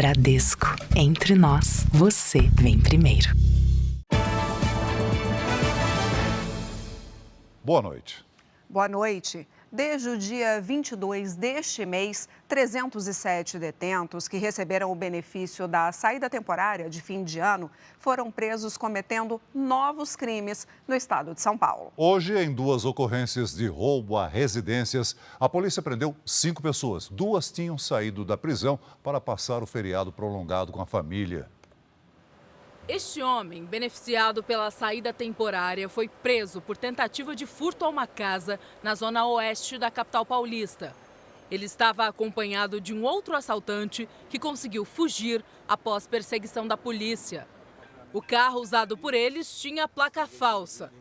Bradesco. Entre nós, você vem primeiro. Boa noite. Boa noite. Desde o dia 22 deste mês, 307 detentos que receberam o benefício da saída temporária de fim de ano foram presos cometendo novos crimes no estado de São Paulo. Hoje, em 2 ocorrências de roubo a residências, a polícia prendeu 5 pessoas. 2 tinham saído da prisão para passar o feriado prolongado com a família. Este homem, beneficiado pela saída temporária, foi preso por tentativa de furto a uma casa na zona oeste da capital paulista. Ele estava acompanhado de um outro assaltante que conseguiu fugir após perseguição da polícia. O carro usado por eles tinha placa falsa.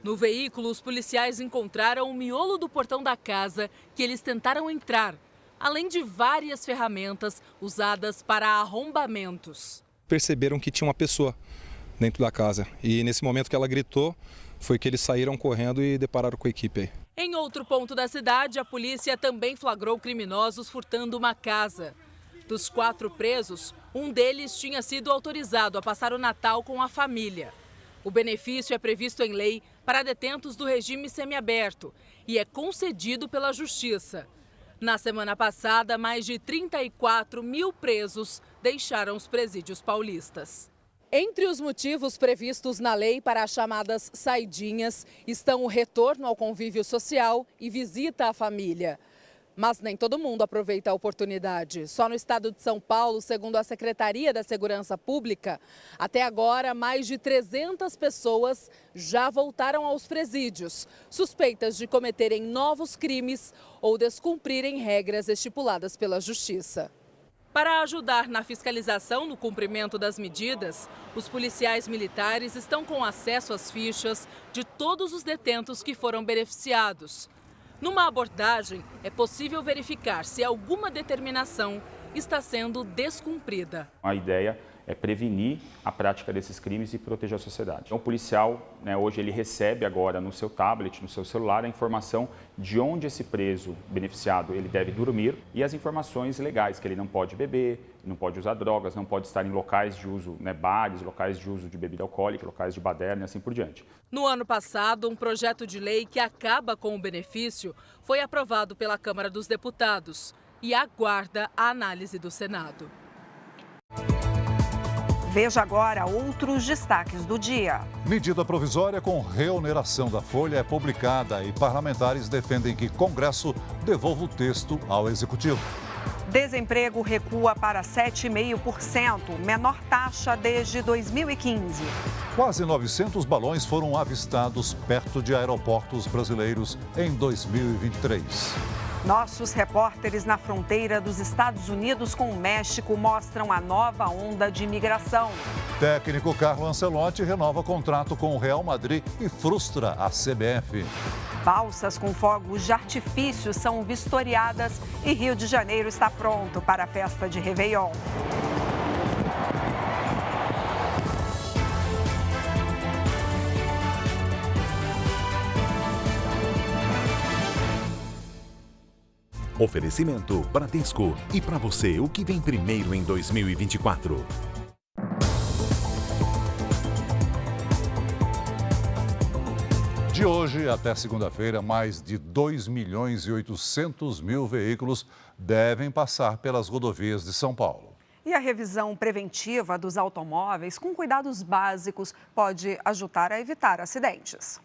No veículo, os policiais encontraram o miolo do portão da casa que eles tentaram entrar, além de várias ferramentas usadas para arrombamentos. Perceberam que tinha uma pessoa dentro da casa e nesse momento que ela gritou foi que eles saíram correndo e depararam com a equipe aí. Em outro ponto da cidade, a polícia também flagrou criminosos furtando uma casa. Dos 4 presos, um deles tinha sido autorizado a passar o Natal com a família. O benefício é previsto em lei para detentos do regime semiaberto e é concedido pela Justiça. Na semana passada, mais de 34 mil presos deixaram os presídios paulistas. Entre os motivos previstos na lei para as chamadas saidinhas estão o retorno ao convívio social e visita à família. Mas nem todo mundo aproveita a oportunidade. Só no estado de São Paulo, segundo a Secretaria da Segurança Pública, até agora mais de 300 pessoas já voltaram aos presídios, suspeitas de cometerem novos crimes ou descumprirem regras estipuladas pela Justiça. Para ajudar na fiscalização no cumprimento das medidas, os policiais militares estão com acesso às fichas de todos os detentos que foram beneficiados. Numa abordagem, é possível verificar se alguma determinação está sendo descumprida. A ideia é prevenir a prática desses crimes e proteger a sociedade. O policial, hoje, ele recebe agora no seu tablet, no seu celular, a informação de onde esse preso beneficiado ele deve dormir e as informações legais, que ele não pode beber, não pode usar drogas, não pode estar em locais de uso, bares, locais de uso de bebida alcoólica, locais de baderna e assim por diante. No ano passado, um projeto de lei que acaba com o benefício foi aprovado pela Câmara dos Deputados e aguarda a análise do Senado. Veja agora outros destaques do dia. Medida provisória com reoneração da folha é publicada e parlamentares defendem que Congresso devolva o texto ao Executivo. Desemprego recua para 7,5%, menor taxa desde 2015. Quase 900 balões foram avistados perto de aeroportos brasileiros em 2023. Nossos repórteres na fronteira dos Estados Unidos com o México mostram a nova onda de imigração. Técnico Carlo Ancelotti renova contrato com o Real Madrid e frustra a CBF. Balsas com fogos de artifício são vistoriadas e Rio de Janeiro está pronto para a festa de Réveillon. Oferecimento Bradesco. E para você, o que vem primeiro em 2024? De hoje até segunda-feira, mais de 2.800.000 veículos devem passar pelas rodovias de São Paulo. E a revisão preventiva dos automóveis com cuidados básicos pode ajudar a evitar acidentes.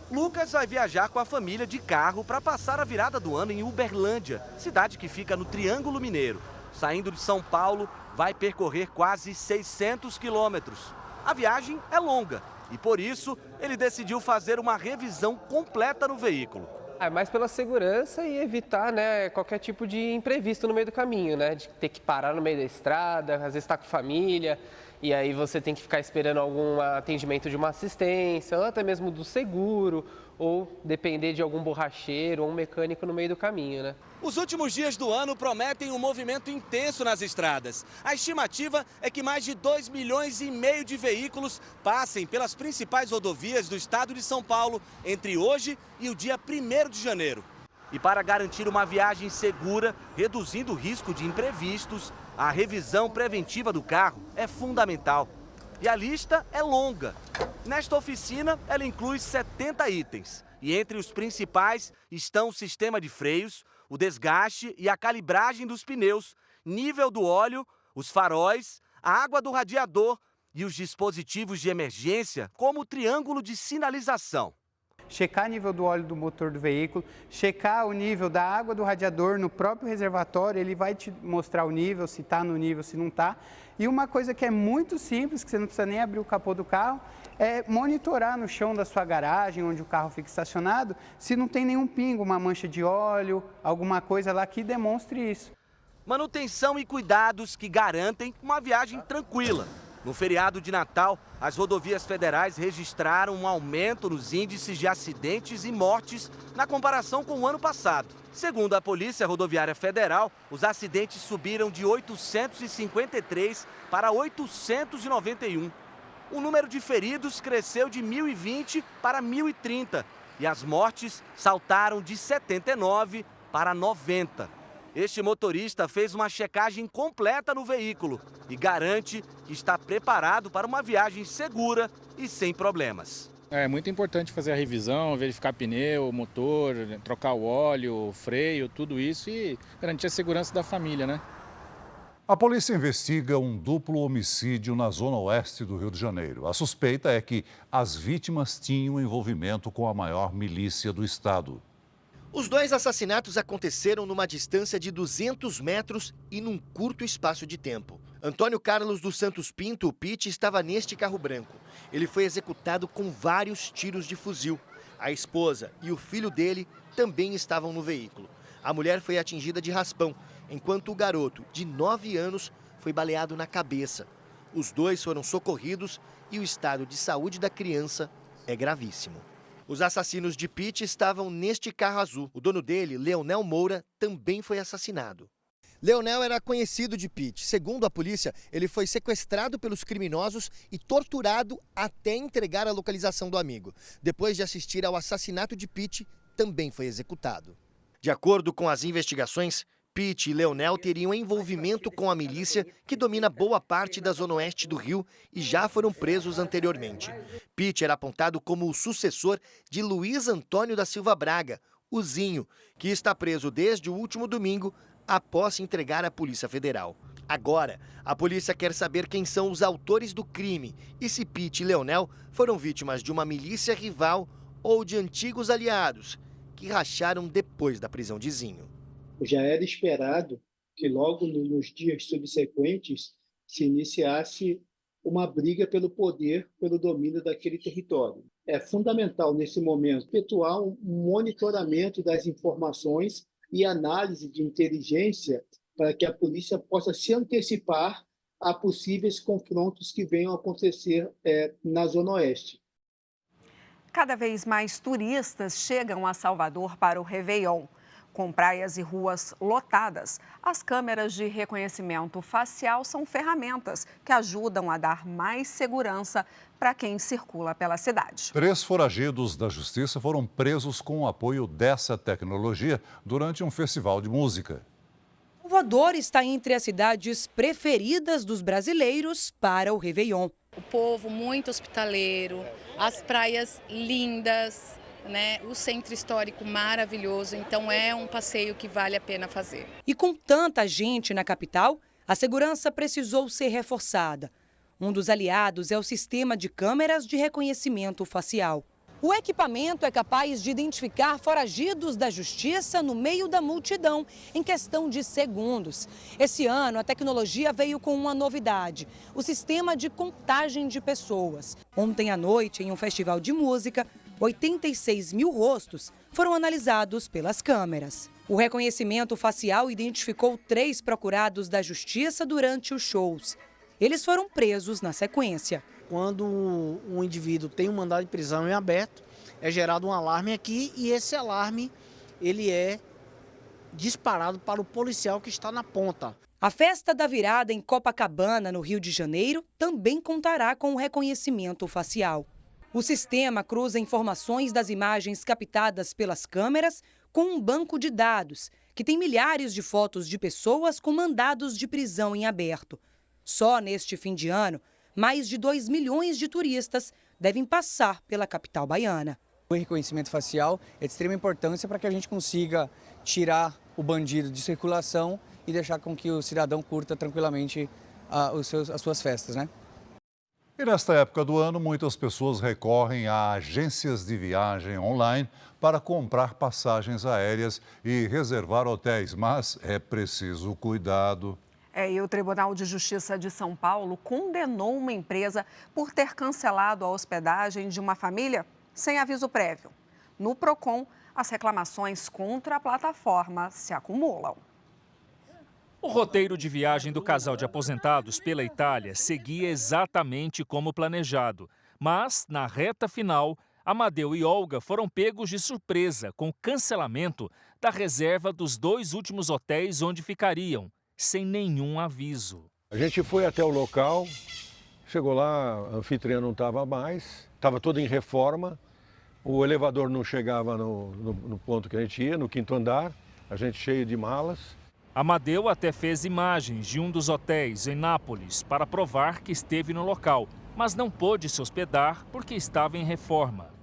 Lucas vai viajar com a família de carro para passar a virada do ano em Uberlândia, cidade que fica no Triângulo Mineiro. Saindo de São Paulo, vai percorrer quase 600 quilômetros. A viagem é longa e, por isso, ele decidiu fazer uma revisão completa no veículo. É mais pela segurança e evitar, qualquer tipo de imprevisto no meio do caminho, de ter que parar no meio da estrada, às vezes está com família, e aí você tem que ficar esperando algum atendimento de uma assistência, ou até mesmo do seguro, ou depender de algum borracheiro ou um mecânico no meio do caminho, Os últimos dias do ano prometem um movimento intenso nas estradas. A estimativa é que mais de 2,5 milhões de veículos passem pelas principais rodovias do estado de São Paulo entre hoje e o dia 1º de janeiro. E para garantir uma viagem segura, reduzindo o risco de imprevistos, a revisão preventiva do carro é fundamental. E a lista é longa. Nesta oficina, ela inclui 70 itens. E entre os principais estão o sistema de freios, o desgaste e a calibragem dos pneus, nível do óleo, os faróis, a água do radiador e os dispositivos de emergência, como o triângulo de sinalização. Checar o nível do óleo do motor do veículo, checar o nível da água do radiador no próprio reservatório, ele vai te mostrar o nível, se está no nível, se não está. E uma coisa que é muito simples, que você não precisa nem abrir o capô do carro, é monitorar no chão da sua garagem, onde o carro fica estacionado, se não tem nenhum pingo, uma mancha de óleo, alguma coisa lá que demonstre isso. Manutenção e cuidados que garantem uma viagem tranquila. No feriado de Natal, as rodovias federais registraram um aumento nos índices de acidentes e mortes na comparação com o ano passado. Segundo a Polícia Rodoviária Federal, os acidentes subiram de 853 para 891. O número de feridos cresceu de 1.020 para 1.030 e as mortes saltaram de 79 para 90. Este motorista fez uma checagem completa no veículo e garante que está preparado para uma viagem segura e sem problemas. É muito importante fazer a revisão, verificar pneu, motor, trocar o óleo, freio, tudo isso e garantir a segurança da família, né? A polícia investiga um duplo homicídio na zona oeste do Rio de Janeiro. A suspeita é que as vítimas tinham envolvimento com a maior milícia do estado. Os dois assassinatos aconteceram numa distância de 200 metros e num curto espaço de tempo. Antônio Carlos dos Santos Pinto, o Pete, estava neste carro branco. Ele foi executado com vários tiros de fuzil. A esposa e o filho dele também estavam no veículo. A mulher foi atingida de raspão, enquanto o garoto, de 9 anos, foi baleado na cabeça. Os dois foram socorridos e o estado de saúde da criança é gravíssimo. Os assassinos de Pete estavam neste carro azul. O dono dele, Leonel Moura, também foi assassinado. Leonel era conhecido de Pete. Segundo a polícia, ele foi sequestrado pelos criminosos e torturado até entregar a localização do amigo. Depois de assistir ao assassinato de Pete, também foi executado. De acordo com as investigações, Pete e Leonel teriam envolvimento com a milícia que domina boa parte da zona oeste do Rio e já foram presos anteriormente. Pete era apontado como o sucessor de Luiz Antônio da Silva Braga, o Zinho, que está preso desde o último domingo após se entregar à Polícia Federal. Agora, a polícia quer saber quem são os autores do crime e se Pete e Leonel foram vítimas de uma milícia rival ou de antigos aliados que racharam depois da prisão de Zinho. Já era esperado que logo nos dias subsequentes se iniciasse uma briga pelo poder, pelo domínio daquele território. É fundamental, nesse momento, efetuar um monitoramento das informações e análise de inteligência para que a polícia possa se antecipar a possíveis confrontos que venham a acontecer na Zona Oeste. Cada vez mais turistas chegam a Salvador para o Réveillon. Com praias e ruas lotadas, as câmeras de reconhecimento facial são ferramentas que ajudam a dar mais segurança para quem circula pela cidade. 3 foragidos da justiça foram presos com o apoio dessa tecnologia durante um festival de música. Salvador está entre as cidades preferidas dos brasileiros para o Réveillon. O povo muito hospitaleiro, as praias lindas, né? O centro histórico maravilhoso, então é um passeio que vale a pena fazer. E com tanta gente na capital, a segurança precisou ser reforçada. Um dos aliados é o sistema de câmeras de reconhecimento facial. O equipamento é capaz de identificar foragidos da justiça no meio da multidão, em questão de segundos. Esse ano, a tecnologia veio com uma novidade: o sistema de contagem de pessoas. Ontem à noite, em um festival de música, 86 mil rostos foram analisados pelas câmeras. O reconhecimento facial identificou 3 procurados da justiça durante os shows. Eles foram presos na sequência. Quando um indivíduo tem um mandado de prisão em aberto, é gerado um alarme aqui e esse alarme ele é disparado para o policial que está na ponta. A festa da virada em Copacabana, no Rio de Janeiro, também contará com o reconhecimento facial. O sistema cruza informações das imagens captadas pelas câmeras com um banco de dados que tem milhares de fotos de pessoas com mandados de prisão em aberto. Só neste fim de ano, mais de 2 milhões de turistas devem passar pela capital baiana. O reconhecimento facial é de extrema importância para que a gente consiga tirar o bandido de circulação e deixar com que o cidadão curta tranquilamente as suas festas, né? E nesta época do ano, muitas pessoas recorrem a agências de viagem online para comprar passagens aéreas e reservar hotéis, mas é preciso cuidado. E o Tribunal de Justiça de São Paulo condenou uma empresa por ter cancelado a hospedagem de uma família sem aviso prévio. No Procon, as reclamações contra a plataforma se acumulam. O roteiro de viagem do casal de aposentados pela Itália seguia exatamente como planejado. Mas, na reta final, Amadeu e Olga foram pegos de surpresa com o cancelamento da reserva dos 2 últimos hotéis onde ficariam, sem nenhum aviso. A gente foi até o local, chegou lá, a anfitriã não estava mais, estava toda em reforma, o elevador não chegava no ponto que a gente ia, no 5º andar, a gente cheio de malas. Amadeu até fez imagens de um dos hotéis em Nápoles para provar que esteve no local, mas não pôde se hospedar porque estava em reforma.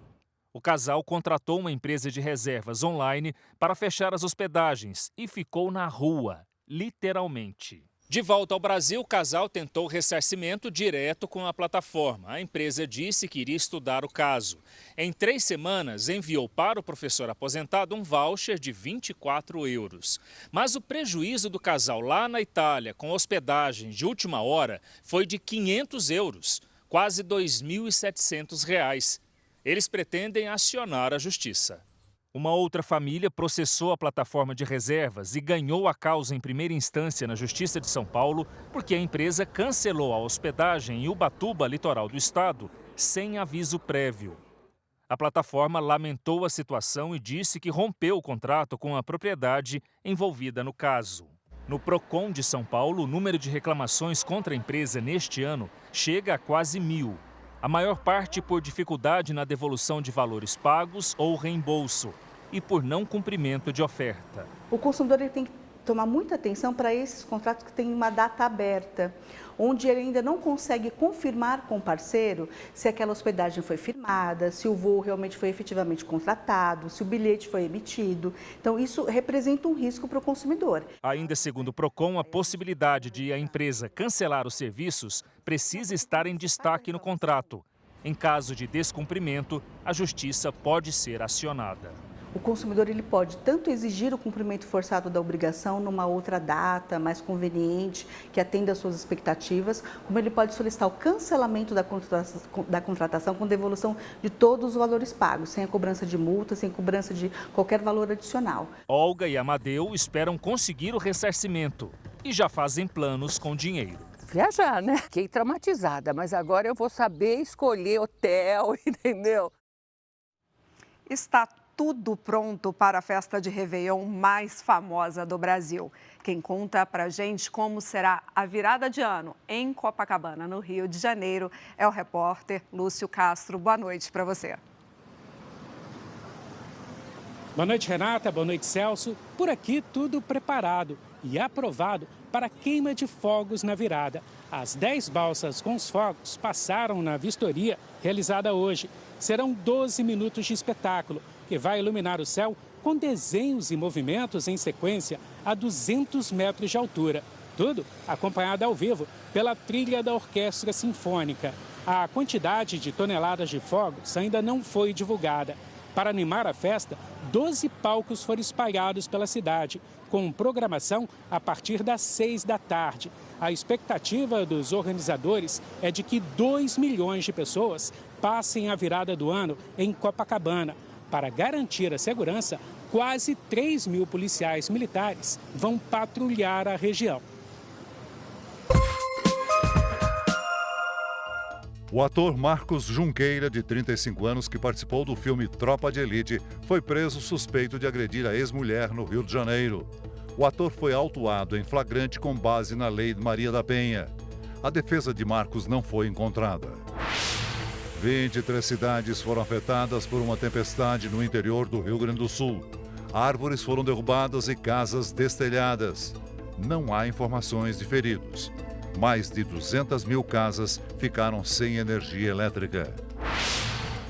O casal contratou uma empresa de reservas online para fechar as hospedagens e ficou na rua, literalmente. De volta ao Brasil, o casal tentou ressarcimento direto com a plataforma. A empresa disse que iria estudar o caso. Em 3 semanas, enviou para o professor aposentado um voucher de 24 euros. Mas o prejuízo do casal lá na Itália, com hospedagem de última hora, foi de 500 euros, quase R$ 2.700. Eles pretendem acionar a justiça. Uma outra família processou a plataforma de reservas e ganhou a causa em primeira instância na Justiça de São Paulo porque a empresa cancelou a hospedagem em Ubatuba, litoral do estado, sem aviso prévio. A plataforma lamentou a situação e disse que rompeu o contrato com a propriedade envolvida no caso. No Procon de São Paulo, o número de reclamações contra a empresa neste ano chega a quase 1.000. A maior parte por dificuldade na devolução de valores pagos ou reembolso e por não cumprimento de oferta. O consumidor ele tem que tomar muita atenção para esses contratos que têm uma data aberta, onde ele ainda não consegue confirmar com o parceiro se aquela hospedagem foi firmada, se o voo realmente foi efetivamente contratado, se o bilhete foi emitido. Então, isso representa um risco para o consumidor. Ainda segundo o Procon, a possibilidade de a empresa cancelar os serviços precisa estar em destaque no contrato. Em caso de descumprimento, a justiça pode ser acionada. O consumidor ele pode tanto exigir o cumprimento forçado da obrigação numa outra data, mais conveniente, que atenda às suas expectativas, como ele pode solicitar o cancelamento da contratação com devolução de todos os valores pagos, sem a cobrança de multa, sem cobrança de qualquer valor adicional. Olga e Amadeu esperam conseguir o ressarcimento e já fazem planos com dinheiro. Viajar, né? Fiquei traumatizada, mas agora eu vou saber escolher hotel, entendeu? Está tudo pronto para a festa de Réveillon mais famosa do Brasil. Quem conta pra gente como será a virada de ano em Copacabana, no Rio de Janeiro, é o repórter Lúcio Castro. Boa noite para você. Boa noite, Renata. Boa noite, Celso. Por aqui, tudo preparado e aprovado para a queima de fogos na virada. As 10 balsas com os fogos passaram na vistoria realizada hoje. Serão 12 minutos de espetáculo, que vai iluminar o céu com desenhos e movimentos em sequência a 200 metros de altura. Tudo acompanhado ao vivo pela trilha da Orquestra Sinfônica. A quantidade de toneladas de fogos ainda não foi divulgada. Para animar a festa, 12 palcos foram espalhados pela cidade, com programação a partir das 6 da tarde. A expectativa dos organizadores é de que 2 milhões de pessoas passem a virada do ano em Copacabana. Para garantir a segurança, quase 3.000 policiais militares vão patrulhar a região. O ator Marcos Junqueira, de 35 anos, que participou do filme Tropa de Elite, foi preso suspeito de agredir a ex-mulher no Rio de Janeiro. O ator foi autuado em flagrante com base na Lei Maria da Penha. A defesa de Marcos não foi encontrada. 23 cidades foram afetadas por uma tempestade no interior do Rio Grande do Sul. Árvores foram derrubadas e casas destelhadas. Não há informações de feridos. Mais de 200 mil casas ficaram sem energia elétrica.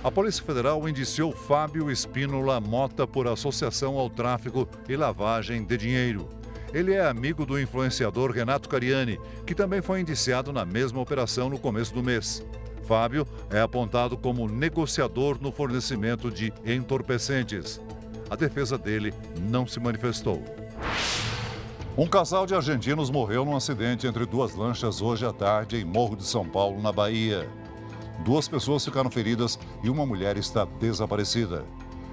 A Polícia Federal indiciou Fábio Espínola Mota por associação ao tráfico e lavagem de dinheiro. Ele é amigo do influenciador Renato Cariani, que também foi indiciado na mesma operação no começo do mês. Fábio é apontado como negociador no fornecimento de entorpecentes. A defesa dele não se manifestou. Um casal de argentinos morreu num acidente entre duas lanchas hoje à tarde em Morro de São Paulo, na Bahia. 2 pessoas ficaram feridas e uma mulher está desaparecida.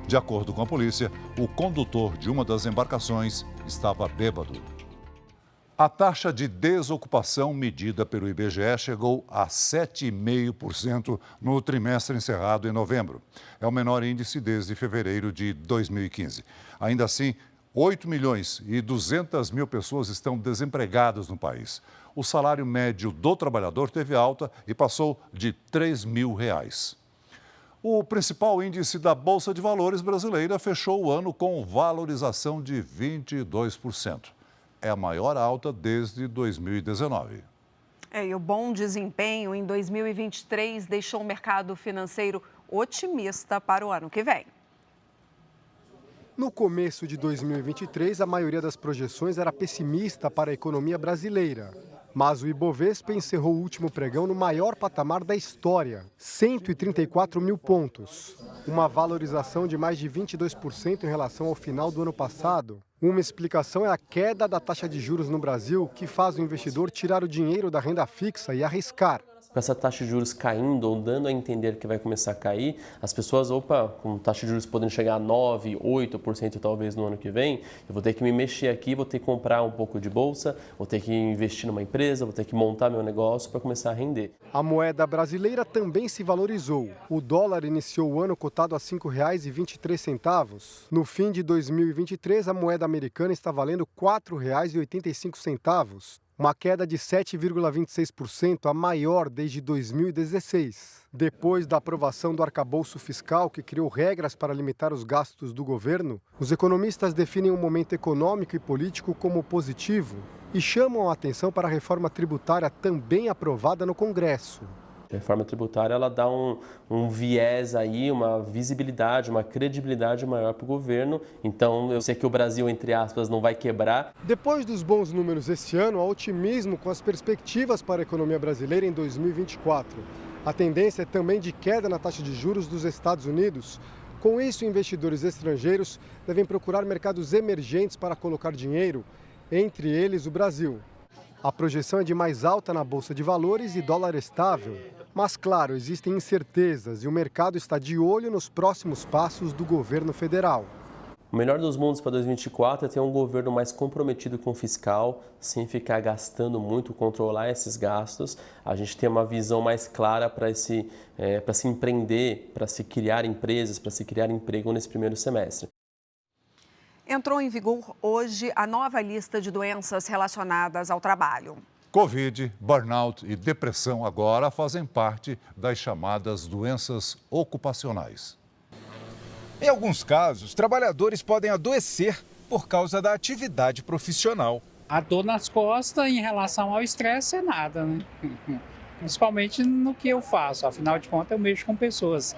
De acordo com a polícia, o condutor de uma das embarcações estava bêbado. A taxa de desocupação medida pelo IBGE chegou a 7,5% no trimestre encerrado em novembro. É o menor índice desde fevereiro de 2015. Ainda assim, 8.200.000 pessoas estão desempregadas no país. O salário médio do trabalhador teve alta e passou de R$ 3.000. O principal índice da Bolsa de Valores brasileira fechou o ano com valorização de 22%. É a maior alta desde 2019. E o bom desempenho em 2023 deixou o mercado financeiro otimista para o ano que vem. No começo de 2023, a maioria das projeções era pessimista para a economia brasileira. Mas o Ibovespa encerrou o último pregão no maior patamar da história, 134 mil pontos. Uma valorização de mais de 22% em relação ao final do ano passado. Uma explicação é a queda da taxa de juros no Brasil, que faz o investidor tirar o dinheiro da renda fixa e arriscar. Com essa taxa de juros caindo ou dando a entender que vai começar a cair, as pessoas, com taxa de juros podendo chegar a 9%, 8% talvez no ano que vem, eu vou ter que me mexer aqui, vou ter que comprar um pouco de bolsa, vou ter que investir numa empresa, vou ter que montar meu negócio para começar a render. A moeda brasileira também se valorizou. O dólar iniciou o ano cotado a R$ 5,23. No fim de 2023, a moeda americana está valendo R$ 4,85. Uma queda de 7,26%, a maior desde 2016. Depois da aprovação do arcabouço fiscal, que criou regras para limitar os gastos do governo, os economistas definem o momento econômico e político como positivo e chamam a atenção para a reforma tributária também aprovada no Congresso. A reforma tributária ela dá um viés aí, uma visibilidade, uma credibilidade maior para o governo. Então, eu sei que o Brasil, entre aspas, não vai quebrar. Depois dos bons números esse ano, há otimismo com as perspectivas para a economia brasileira em 2024. A tendência é também de queda na taxa de juros dos Estados Unidos. Com isso, investidores estrangeiros devem procurar mercados emergentes para colocar dinheiro, entre eles o Brasil. A projeção é de mais alta na Bolsa de Valores e dólar estável. Mas, claro, existem incertezas e o mercado está de olho nos próximos passos do governo federal. O melhor dos mundos para 2024 é ter um governo mais comprometido com o fiscal, sem ficar gastando muito, controlar esses gastos. A gente tem uma visão mais clara para se empreender, para se criar empresas, para se criar emprego nesse primeiro semestre. Entrou em vigor hoje a nova lista de doenças relacionadas ao trabalho. Covid, burnout e depressão agora fazem parte das chamadas doenças ocupacionais. Em alguns casos, trabalhadores podem adoecer por causa da atividade profissional. A dor nas costas em relação ao estresse é nada, né? Principalmente no que eu faço. Afinal de contas, eu mexo com pessoas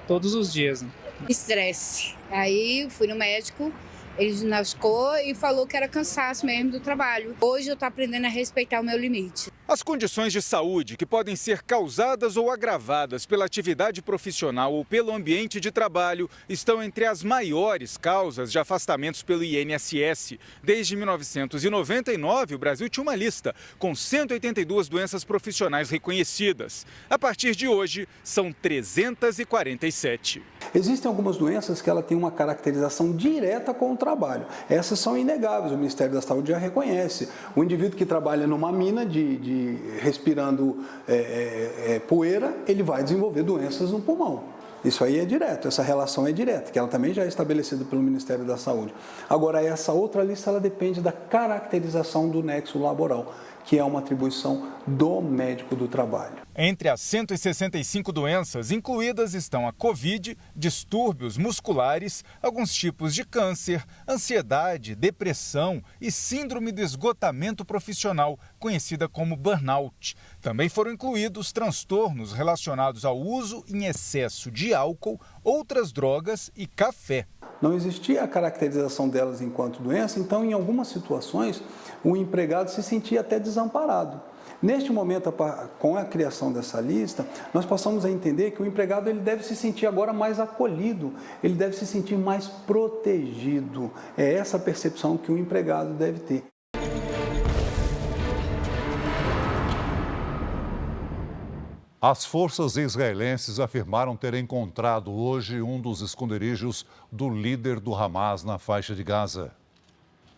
todos os dias. Né? Estresse. Aí fui no médico. Ele diagnosticou e falou que era cansaço mesmo do trabalho. Hoje eu estou aprendendo a respeitar o meu limite. As condições de saúde que podem ser causadas ou agravadas pela atividade profissional ou pelo ambiente de trabalho estão entre as maiores causas de afastamentos pelo INSS. Desde 1999, o Brasil tinha uma lista com 182 doenças profissionais reconhecidas. A partir de hoje, são 347. Existem algumas doenças que ela tem uma caracterização direta com o trabalho. Essas são inegáveis, o Ministério da Saúde já reconhece. O indivíduo que trabalha numa mina respirando poeira, ele vai desenvolver doenças no pulmão. Isso aí é direto, essa relação é direta, que ela também já é estabelecida pelo Ministério da Saúde. Agora, essa outra lista, ela depende da caracterização do nexo laboral, que é uma atribuição do médico do trabalho. Entre as 165 doenças incluídas estão a Covid, distúrbios musculares, alguns tipos de câncer, ansiedade, depressão e síndrome do esgotamento profissional, conhecida como burnout. Também foram incluídos transtornos relacionados ao uso em excesso de álcool, outras drogas e café. Não existia a caracterização delas enquanto doença, então em algumas situações o empregado se sentia até desamparado. Neste momento, com a criação dessa lista, nós passamos a entender que o empregado ele deve se sentir agora mais acolhido, ele deve se sentir mais protegido. É essa percepção que o empregado deve ter. As forças israelenses afirmaram ter encontrado hoje um dos esconderijos do líder do Hamas na faixa de Gaza.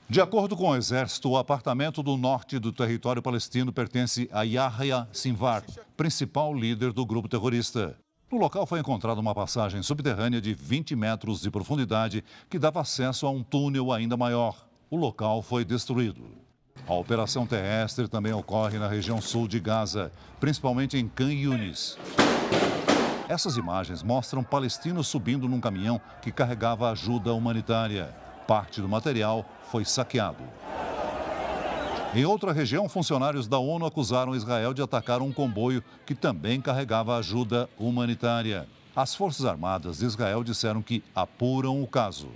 De acordo com o exército, o apartamento do norte do território palestino pertence a Yahya Sinwar, principal líder do grupo terrorista. No local foi encontrada uma passagem subterrânea de 20 metros de profundidade que dava acesso a um túnel ainda maior. O local foi destruído. A operação terrestre também ocorre na região sul de Gaza, principalmente em Khan Yunis. Essas imagens mostram palestinos subindo num caminhão que carregava ajuda humanitária. Parte do material foi saqueado. Em outra região, funcionários da ONU acusaram Israel de atacar um comboio que também carregava ajuda humanitária. As Forças Armadas de Israel disseram que apuram o caso.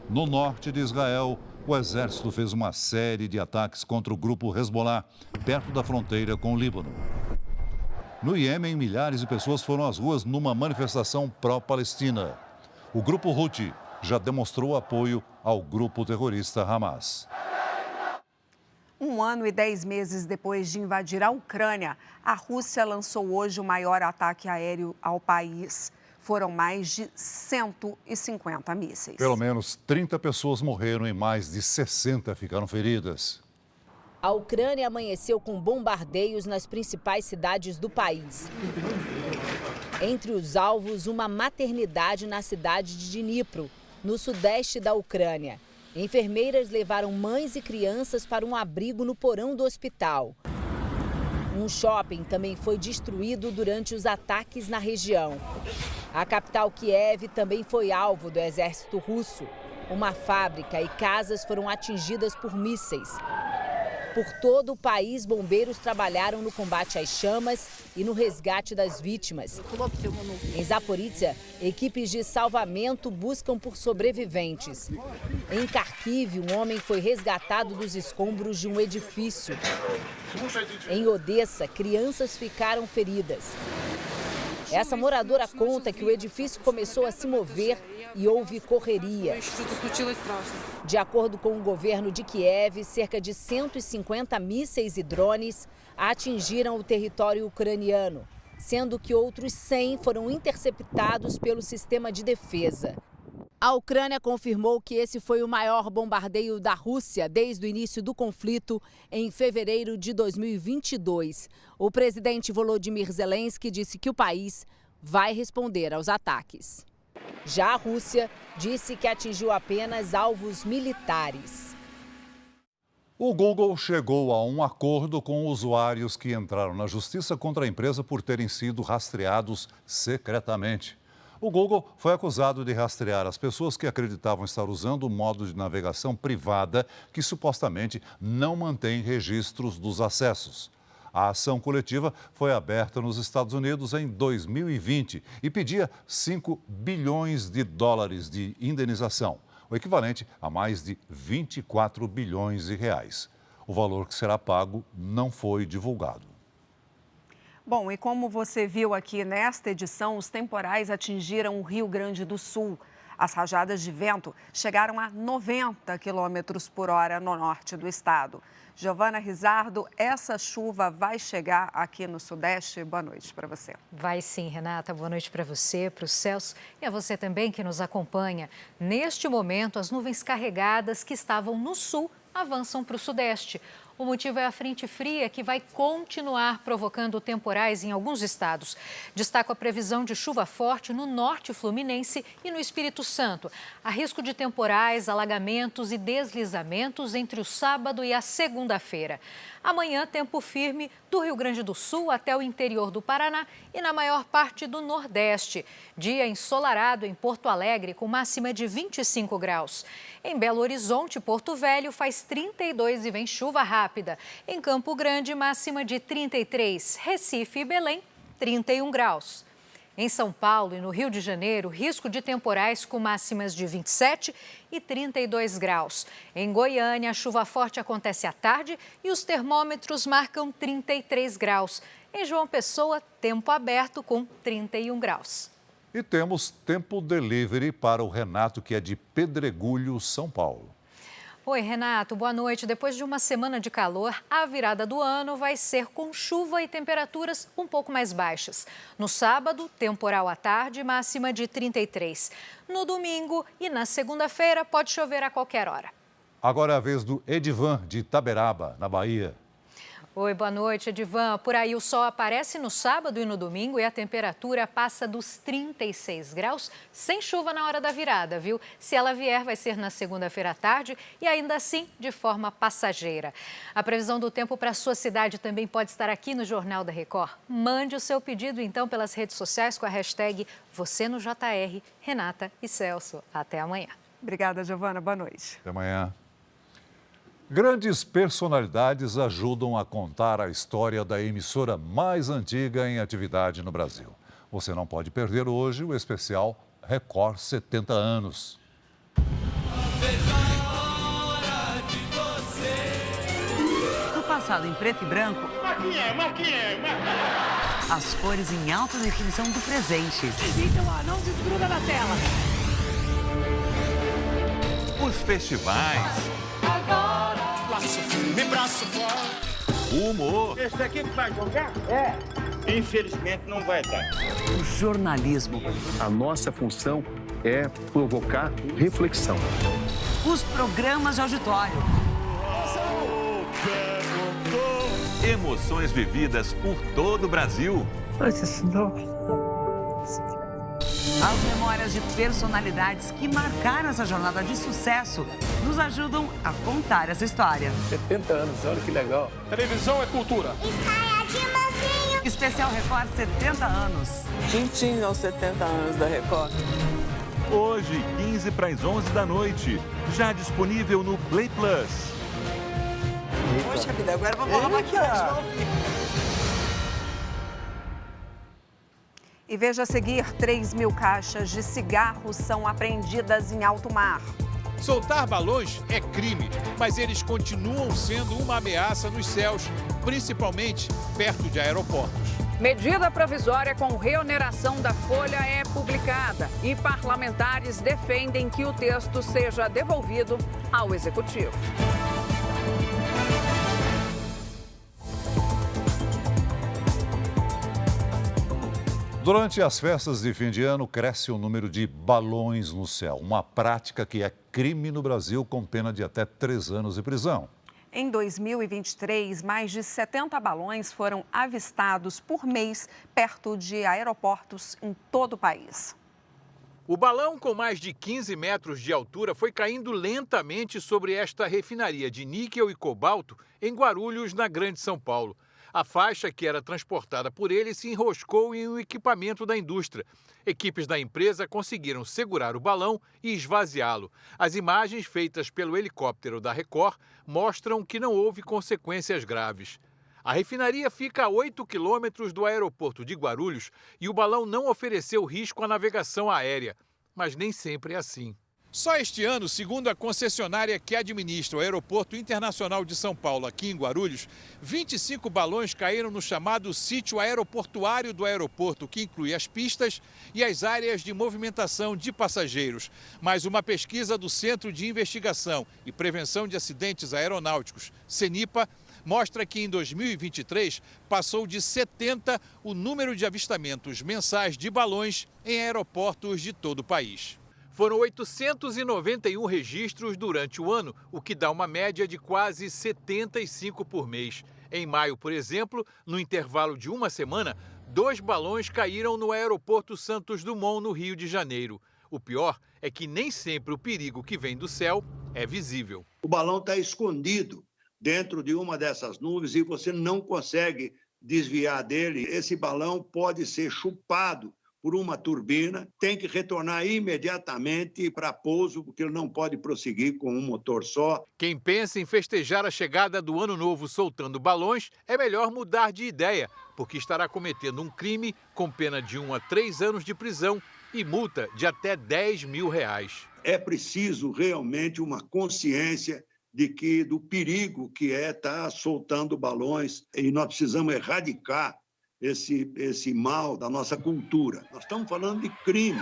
No norte de Israel, o exército fez uma série de ataques contra o grupo Hezbollah, perto da fronteira com o Líbano. No Iêmen, milhares de pessoas foram às ruas numa manifestação pró-Palestina. O grupo Houthi já demonstrou apoio ao grupo terrorista Hamas. 1 ano e 10 meses depois de invadir a Ucrânia, a Rússia lançou hoje o maior ataque aéreo ao país. Foram mais de 150 mísseis. Pelo menos 30 pessoas morreram e mais de 60 ficaram feridas. A Ucrânia amanheceu com bombardeios nas principais cidades do país. Entre os alvos, uma maternidade na cidade de Dnipro, no sudeste da Ucrânia. Enfermeiras levaram mães e crianças para um abrigo no porão do hospital. Um shopping também foi destruído durante os ataques na região. A capital Kiev também foi alvo do exército russo. Uma fábrica e casas foram atingidas por mísseis. Por todo o país, bombeiros trabalharam no combate às chamas e no resgate das vítimas. Em Zaporizhia, equipes de salvamento buscam por sobreviventes. Em Kharkiv, um homem foi resgatado dos escombros de um edifício. Em Odessa, crianças ficaram feridas. Essa moradora conta que o edifício começou a se mover e houve correria. De acordo com o governo de Kiev, cerca de 150 mísseis e drones atingiram o território ucraniano, sendo que outros 100 foram interceptados pelo sistema de defesa. A Ucrânia confirmou que esse foi o maior bombardeio da Rússia desde o início do conflito em fevereiro de 2022. O presidente Volodymyr Zelensky disse que o país vai responder aos ataques. Já a Rússia disse que atingiu apenas alvos militares. O Google chegou a um acordo com usuários que entraram na justiça contra a empresa por terem sido rastreados secretamente. O Google foi acusado de rastrear as pessoas que acreditavam estar usando o modo de navegação privada que supostamente não mantém registros dos acessos. A ação coletiva foi aberta nos Estados Unidos em 2020 e pedia 5 bilhões de dólares de indenização, o equivalente a mais de 24 bilhões de reais. O valor que será pago não foi divulgado. Bom, e como você viu aqui nesta edição, os temporais atingiram o Rio Grande do Sul. As rajadas de vento chegaram a 90 quilômetros por hora no norte do estado. Giovana Rizardo, essa chuva vai chegar aqui no Sudeste? Boa noite para você. Vai sim, Renata. Boa noite para você, para o Celso e a você também que nos acompanha. Neste momento, as nuvens carregadas que estavam no sul avançam para o Sudeste. O motivo é a frente fria que vai continuar provocando temporais em alguns estados. Destaco a previsão de chuva forte no norte fluminense e no Espírito Santo. Há risco de temporais, alagamentos e deslizamentos entre o sábado e a segunda-feira. Amanhã, tempo firme do Rio Grande do Sul até o interior do Paraná e na maior parte do Nordeste. Dia ensolarado em Porto Alegre, com máxima de 25 graus. Em Belo Horizonte, Porto Velho, faz 32 e vem chuva rápida. Em Campo Grande, máxima de 33. Recife e Belém, 31 graus. Em São Paulo e no Rio de Janeiro, risco de temporais com máximas de 27 e 32 graus. Em Goiânia, a chuva forte acontece à tarde e os termômetros marcam 33 graus. Em João Pessoa, tempo aberto com 31 graus. E temos tempo delivery para o Renato, que é de Pedregulho, São Paulo. Oi, Renato, boa noite. Depois de uma semana de calor, a virada do ano vai ser com chuva e temperaturas um pouco mais baixas. No sábado, temporal à tarde, máxima de 33. No domingo e na segunda-feira, pode chover a qualquer hora. Agora é a vez do Edivan, de Itaberaba, na Bahia. Oi, boa noite, Edivan. Por aí o sol aparece no sábado e no domingo e a temperatura passa dos 36 graus, sem chuva na hora da virada, viu? Se ela vier, vai ser na segunda-feira à tarde e ainda assim de forma passageira. A previsão do tempo para a sua cidade também pode estar aqui no Jornal da Record. Mande o seu pedido então pelas redes sociais com a hashtag #VocênoJR, Renata e Celso. Até amanhã. Obrigada, Giovana. Boa noite. Até amanhã. Grandes personalidades ajudam a contar a história da emissora mais antiga em atividade no Brasil. Você não pode perder hoje o especial Record 70 anos. No passado em preto e branco, as cores em alta definição do presente. Não desgruda da tela. Os festivais. Braço firme, braço forte. O humor. Esse aqui que vai jogar? É. Infelizmente não vai dar. O jornalismo. A nossa função é provocar reflexão. Os programas de auditório. Emoções vividas por todo o Brasil. As memórias de personalidades que marcaram essa jornada de sucesso nos ajudam a contar essa história. 70 anos, olha que legal. Televisão é cultura. Especial Record 70 anos. Juntinho aos 70 anos da Record. Hoje, 15 para as 11 da noite. Já disponível no Play Plus. Poxa vida, agora vamos arrumar maquiagem. E veja a seguir, 3.000 caixas de cigarros são apreendidas em alto mar. Soltar balões é crime, mas eles continuam sendo uma ameaça nos céus, principalmente perto de aeroportos. Medida provisória com reoneração da folha é publicada e parlamentares defendem que o texto seja devolvido ao Executivo. Durante as festas de fim de ano, cresce o número de balões no céu, uma prática que é crime no Brasil com pena de até 3 anos de prisão. Em 2023, mais de 70 balões foram avistados por mês perto de aeroportos em todo o país. O balão com mais de 15 metros de altura foi caindo lentamente sobre esta refinaria de níquel e cobalto em Guarulhos, na Grande São Paulo. A faixa que era transportada por ele se enroscou em um equipamento da indústria. Equipes da empresa conseguiram segurar o balão e esvaziá-lo. As imagens feitas pelo helicóptero da Record mostram que não houve consequências graves. A refinaria fica a 8 quilômetros do aeroporto de Guarulhos e o balão não ofereceu risco à navegação aérea. Mas nem sempre é assim. Só este ano, segundo a concessionária que administra o Aeroporto Internacional de São Paulo, aqui em Guarulhos, 25 balões caíram no chamado sítio aeroportuário do aeroporto, que inclui as pistas e as áreas de movimentação de passageiros. Mas uma pesquisa do Centro de Investigação e Prevenção de Acidentes Aeronáuticos, CENIPA, mostra que em 2023 passou de 70 o número de avistamentos mensais de balões em aeroportos de todo o país. Foram 891 registros durante o ano, o que dá uma média de quase 75 por mês. Em maio, por exemplo, no intervalo de uma semana, 2 balões caíram no aeroporto Santos Dumont, no Rio de Janeiro. O pior é que nem sempre o perigo que vem do céu é visível. O balão está escondido dentro de uma dessas nuvens e você não consegue desviar dele. Esse balão pode ser chupado por uma turbina, tem que retornar imediatamente para pouso, porque ele não pode prosseguir com um motor só. Quem pensa em festejar a chegada do Ano Novo soltando balões, é melhor mudar de ideia, porque estará cometendo um crime com pena de 1 a 3 anos de prisão e multa de até R$10 mil. É preciso realmente uma consciência do perigo que é estar soltando balões, e nós precisamos erradicar esse mal da nossa cultura. Nós estamos falando de crime.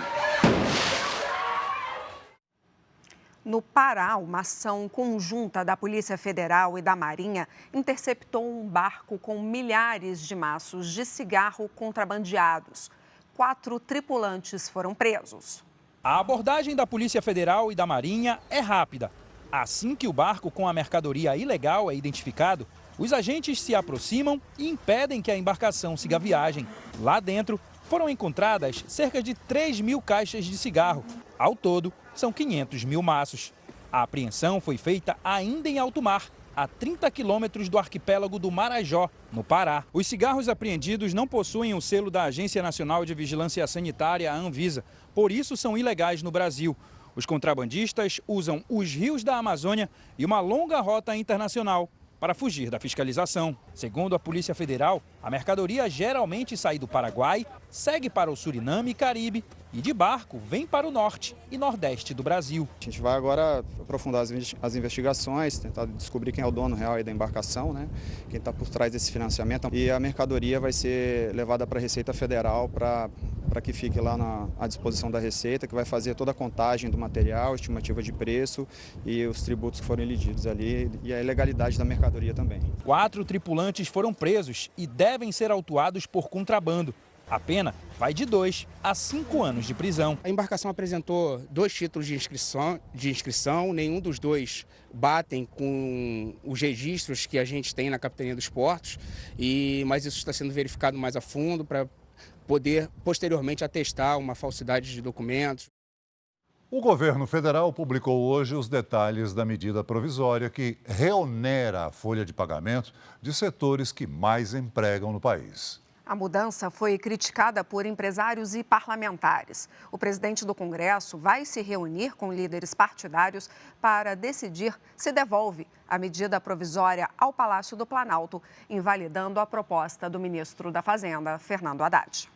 No Pará, uma ação conjunta da Polícia Federal e da Marinha interceptou um barco com milhares de maços de cigarro contrabandeados. 4 tripulantes foram presos. A abordagem da Polícia Federal e da Marinha é rápida. Assim que o barco com a mercadoria ilegal é identificado, os agentes se aproximam e impedem que a embarcação siga a viagem. Lá dentro, foram encontradas cerca de 3.000 caixas de cigarro. Ao todo, são 500 mil maços. A apreensão foi feita ainda em alto mar, a 30 quilômetros do arquipélago do Marajó, no Pará. Os cigarros apreendidos não possuem o selo da Agência Nacional de Vigilância Sanitária, a Anvisa. Por isso, são ilegais no Brasil. Os contrabandistas usam os rios da Amazônia e uma longa rota internacional para fugir da fiscalização. Segundo a Polícia Federal, a mercadoria geralmente sai do Paraguai, segue para o Suriname e Caribe e de barco vem para o norte e nordeste do Brasil. A gente vai agora aprofundar as investigações, tentar descobrir quem é o dono real aí da embarcação, né? Quem está por trás desse financiamento. E a mercadoria vai ser levada para a Receita Federal para que fique lá à disposição da Receita, que vai fazer toda a contagem do material, estimativa de preço e os tributos que foram eligidos ali e a ilegalidade da mercadoria também. 4 tripulantes foram presos e devem ser autuados por contrabando. A pena vai de 2 a 5 anos de prisão. A embarcação apresentou 2 títulos de inscrição, nenhum dos 2 batem com os registros que a gente tem na Capitania dos Portos, mas isso está sendo verificado mais a fundo para poder posteriormente atestar uma falsidade de documentos. O governo federal publicou hoje os detalhes da medida provisória que reonera a folha de pagamento de setores que mais empregam no país. A mudança foi criticada por empresários e parlamentares. O presidente do Congresso vai se reunir com líderes partidários para decidir se devolve a medida provisória ao Palácio do Planalto, invalidando a proposta do ministro da Fazenda, Fernando Haddad.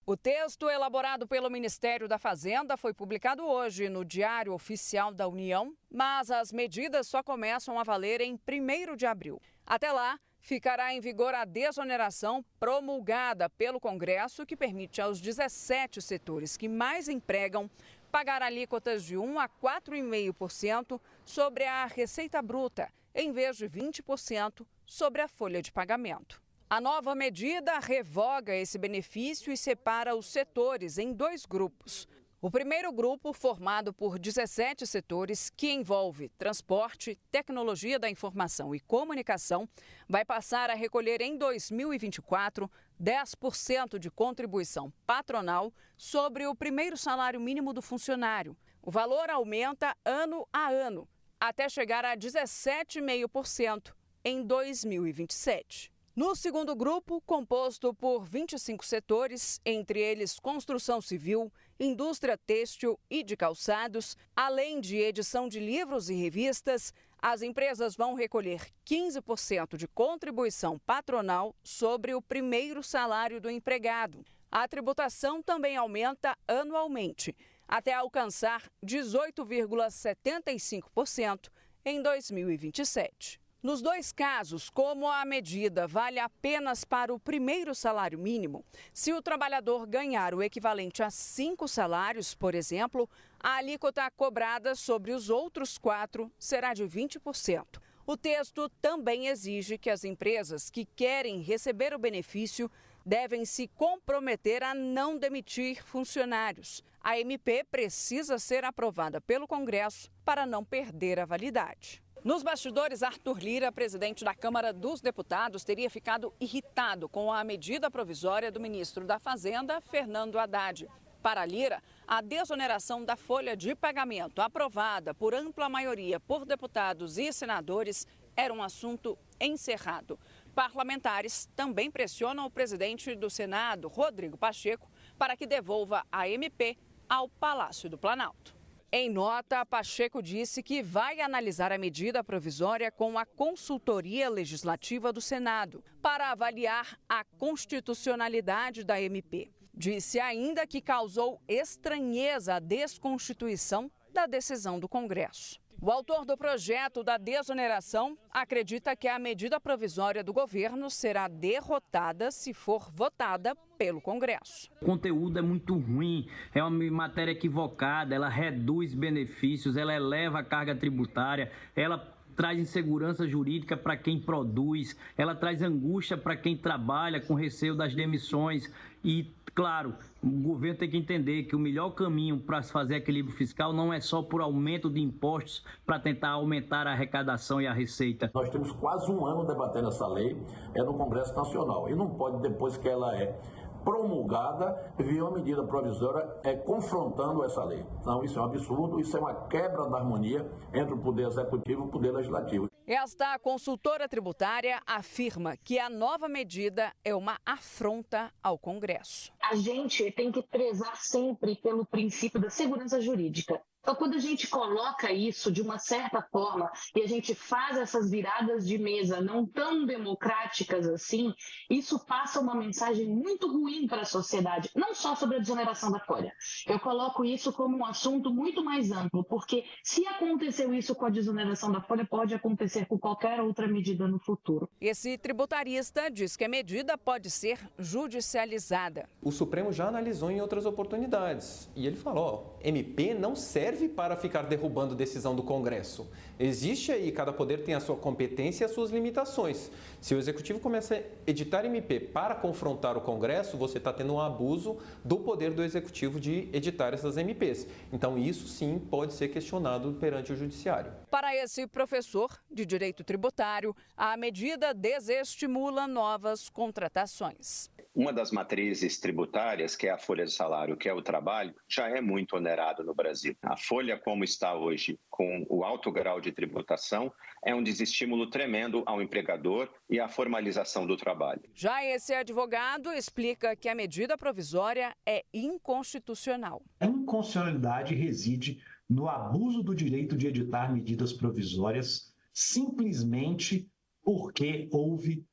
O texto elaborado pelo Ministério da Fazenda foi publicado hoje no Diário Oficial da União, mas as medidas só começam a valer em 1º de abril. Até lá, ficará em vigor a desoneração promulgada pelo Congresso, que permite aos 17 setores que mais empregam pagar alíquotas de 1 a 4,5% sobre a receita bruta, em vez de 20% sobre a folha de pagamento. A nova medida revoga esse benefício e separa os setores em 2 grupos. O primeiro grupo, formado por 17 setores, que envolve transporte, tecnologia da informação e comunicação, vai passar a recolher em 2024 10% de contribuição patronal sobre o primeiro salário mínimo do funcionário. O valor aumenta ano a ano, até chegar a 17,5% em 2027. No segundo grupo, composto por 25 setores, entre eles construção civil, indústria têxtil e de calçados, além de edição de livros e revistas, as empresas vão recolher 15% de contribuição patronal sobre o primeiro salário do empregado. A tributação também aumenta anualmente, até alcançar 18,75% em 2027. Nos 2 casos, como a medida vale apenas para o primeiro salário mínimo, se o trabalhador ganhar o equivalente a 5 salários, por exemplo, a alíquota cobrada sobre os outros 4 será de 20%. O texto também exige que as empresas que querem receber o benefício devem se comprometer a não demitir funcionários. A MP precisa ser aprovada pelo Congresso para não perder a validade. Nos bastidores, Arthur Lira, presidente da Câmara dos Deputados, teria ficado irritado com a medida provisória do ministro da Fazenda, Fernando Haddad. Para Lira, a desoneração da folha de pagamento aprovada por ampla maioria por deputados e senadores era um assunto encerrado. Parlamentares também pressionam o presidente do Senado, Rodrigo Pacheco, para que devolva a MP ao Palácio do Planalto. Em nota, Pacheco disse que vai analisar a medida provisória com a Consultoria Legislativa do Senado para avaliar a constitucionalidade da MP. Disse ainda que causou estranheza a desconstituição da decisão do Congresso. O autor do projeto da desoneração acredita que a medida provisória do governo será derrotada se for votada pelo Congresso. O conteúdo é muito ruim, é uma matéria equivocada, ela reduz benefícios, ela eleva a carga tributária, ela traz insegurança jurídica para quem produz, ela traz angústia para quem trabalha com receio das demissões e, claro, o governo tem que entender que o melhor caminho para se fazer equilíbrio fiscal não é só por aumento de impostos para tentar aumentar a arrecadação e a receita. Nós temos quase um ano debatendo essa lei no Congresso Nacional e não pode, depois que ela é promulgada, vir uma medida provisória confrontando essa lei. Então, isso é um absurdo, isso é uma quebra da harmonia entre o Poder Executivo e o Poder Legislativo. Esta consultora tributária afirma que a nova medida é uma afronta ao Congresso. A gente tem que prezar sempre pelo princípio da segurança jurídica. Então, quando a gente coloca isso de uma certa forma e a gente faz essas viradas de mesa não tão democráticas assim, isso passa uma mensagem muito ruim para a sociedade, não só sobre a desoneração da folha. Eu coloco isso como um assunto muito mais amplo, porque se aconteceu isso com a desoneração da folha, pode acontecer com qualquer outra medida no futuro. Esse tributarista diz que a medida pode ser judicializada. O Supremo já analisou em outras oportunidades e ele falou, MP não serve para ficar derrubando decisão do Congresso. Existe aí, cada poder tem a sua competência e as suas limitações. Se o Executivo começa a editar MP para confrontar o Congresso, você está tendo um abuso do poder do Executivo de editar essas MPs. Então isso sim pode ser questionado perante o Judiciário. Para esse professor de Direito Tributário, a medida desestimula novas contratações. Uma das matrizes tributárias, que é a folha de salário, que é o trabalho, já é muito onerado no Brasil. A folha, como está hoje, com o alto grau de tributação, é um desestímulo tremendo ao empregador e à formalização do trabalho. Já esse advogado explica que a medida provisória é inconstitucional. A inconstitucionalidade reside no abuso do direito de editar medidas provisórias simplesmente porque houve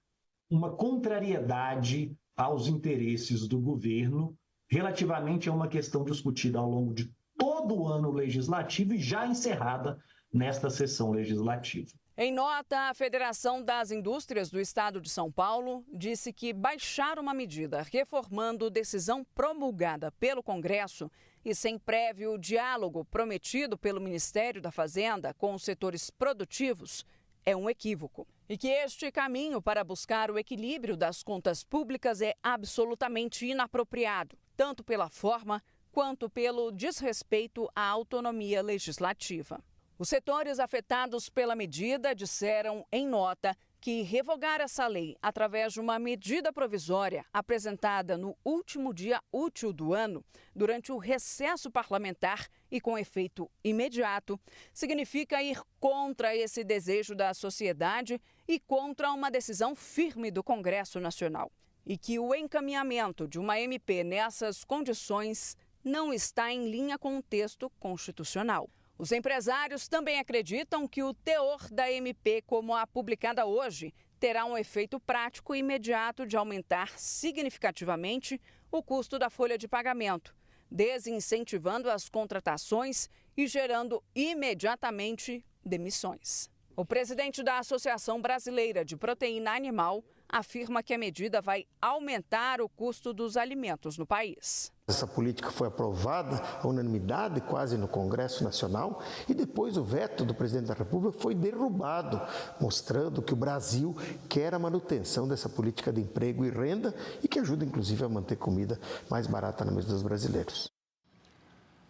uma contrariedade aos interesses do governo relativamente a uma questão discutida ao longo de todo o ano legislativo e já encerrada nesta sessão legislativa. Em nota, a Federação das Indústrias do Estado de São Paulo disse que baixar uma medida reformando decisão promulgada pelo Congresso e sem prévio diálogo prometido pelo Ministério da Fazenda com os setores produtivos é um equívoco. E que este caminho para buscar o equilíbrio das contas públicas é absolutamente inapropriado, tanto pela forma quanto pelo desrespeito à autonomia legislativa. Os setores afetados pela medida disseram em nota que revogar essa lei através de uma medida provisória apresentada no último dia útil do ano, durante o recesso parlamentar e com efeito imediato, significa ir contra esse desejo da sociedade e contra uma decisão firme do Congresso Nacional. E que o encaminhamento de uma MP nessas condições não está em linha com o texto constitucional. Os empresários também acreditam que o teor da MP, como a publicada hoje, terá um efeito prático e imediato de aumentar significativamente o custo da folha de pagamento, desincentivando as contratações e gerando imediatamente demissões. O presidente da Associação Brasileira de Proteína Animal afirma que a medida vai aumentar o custo dos alimentos no país. Essa política foi aprovada à unanimidade quase no Congresso Nacional e depois o veto do presidente da República foi derrubado, mostrando que o Brasil quer a manutenção dessa política de emprego e renda e que ajuda inclusive a manter comida mais barata na mesa dos brasileiros.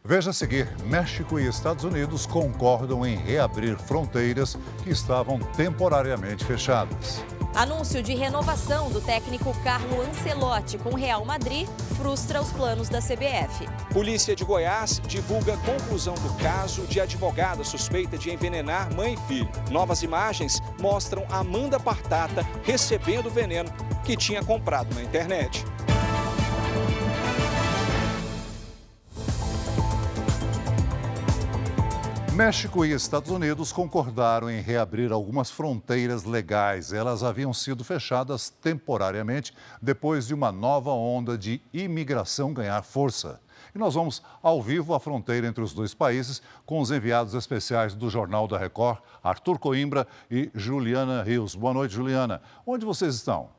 Veja a seguir, México e Estados Unidos concordam em reabrir fronteiras que estavam temporariamente fechadas. Anúncio de renovação do técnico Carlo Ancelotti com Real Madrid frustra os planos da CBF. Polícia de Goiás divulga conclusão do caso de advogada suspeita de envenenar mãe e filho. Novas imagens mostram Amanda Partata recebendo o veneno que tinha comprado na internet. México e Estados Unidos concordaram em reabrir algumas fronteiras legais. Elas haviam sido fechadas temporariamente depois de uma nova onda de imigração ganhar força. E nós vamos ao vivo à fronteira entre os dois países com os enviados especiais do Jornal da Record, Arthur Coimbra e Juliana Rios. Boa noite, Juliana. Onde vocês estão?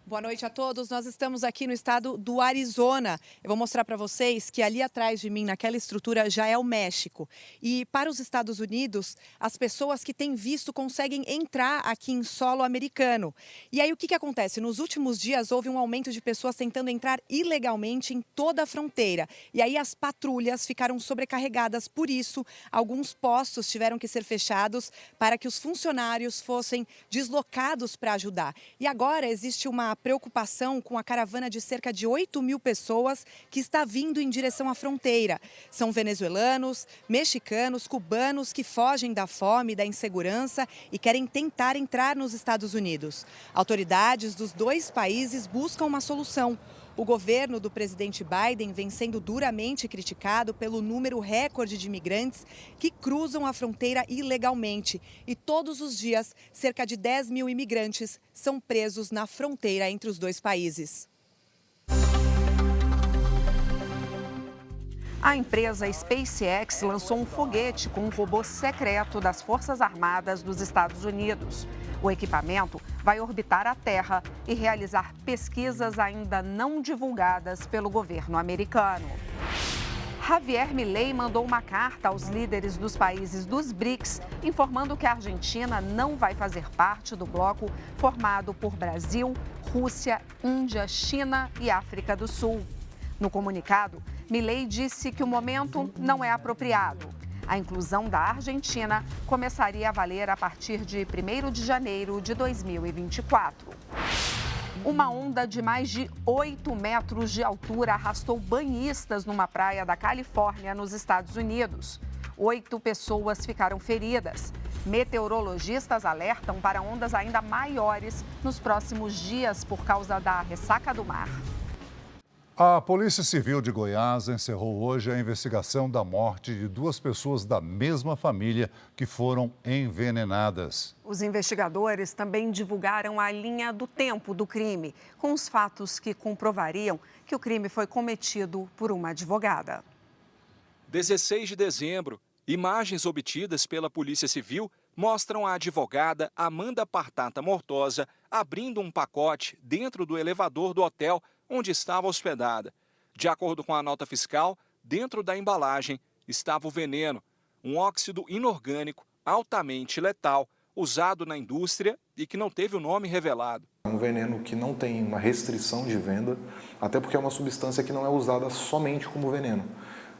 Boa noite a todos. Nós estamos aqui no estado do Arizona. Eu vou mostrar para vocês que ali atrás de mim, naquela estrutura, já é o México. E para os Estados Unidos, as pessoas que têm visto conseguem entrar aqui em solo americano. E aí o que acontece? Nos últimos dias houve um aumento de pessoas tentando entrar ilegalmente em toda a fronteira. E aí as patrulhas ficaram sobrecarregadas. Por isso, alguns postos tiveram que ser fechados para que os funcionários fossem deslocados para ajudar. E agora existe uma preocupação com a caravana de cerca de 8.000 pessoas que está vindo em direção à fronteira. São venezuelanos, mexicanos, cubanos que fogem da fome, da insegurança e querem tentar entrar nos Estados Unidos. Autoridades dos dois países buscam uma solução. O governo do presidente Biden vem sendo duramente criticado pelo número recorde de imigrantes que cruzam a fronteira ilegalmente. E todos os dias, cerca de 10.000 imigrantes são presos na fronteira entre os dois países. A empresa SpaceX lançou um foguete com um robô secreto das Forças Armadas dos Estados Unidos. O equipamento vai orbitar a Terra e realizar pesquisas ainda não divulgadas pelo governo americano. Javier Milei mandou uma carta aos líderes dos países dos BRICS, informando que a Argentina não vai fazer parte do bloco formado por Brasil, Rússia, Índia, China e África do Sul. No comunicado, Milei disse que o momento não é apropriado. A inclusão da Argentina começaria a valer a partir de 1º de janeiro de 2024. Uma onda de mais de 8 metros de altura arrastou banhistas numa praia da Califórnia, nos Estados Unidos. 8 pessoas ficaram feridas. Meteorologistas alertam para ondas ainda maiores nos próximos dias por causa da ressaca do mar. A Polícia Civil de Goiás encerrou hoje a investigação da morte de 2 pessoas da mesma família que foram envenenadas. Os investigadores também divulgaram a linha do tempo do crime, com os fatos que comprovariam que o crime foi cometido por uma advogada. 16 de dezembro, imagens obtidas pela Polícia Civil mostram a advogada Amanda Partata Mortosa abrindo um pacote dentro do elevador do hotel onde estava hospedada. De acordo com a nota fiscal, dentro da embalagem estava o veneno, um óxido inorgânico altamente letal, usado na indústria e que não teve o nome revelado. É um veneno que não tem uma restrição de venda, até porque é uma substância que não é usada somente como veneno.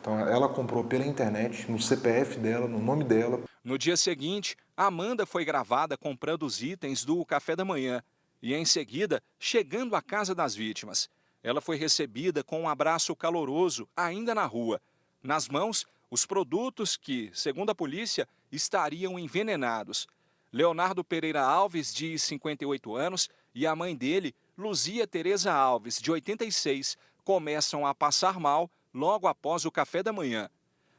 Então ela comprou pela internet, no CPF dela, no nome dela. No dia seguinte, a Amanda foi gravada comprando os itens do café da manhã e, em seguida, chegando à casa das vítimas. Ela foi recebida com um abraço caloroso, ainda na rua. Nas mãos, os produtos que, segundo a polícia, estariam envenenados. Leonardo Pereira Alves, de 58 anos, e a mãe dele, Luzia Tereza Alves, de 86, começam a passar mal logo após o café da manhã.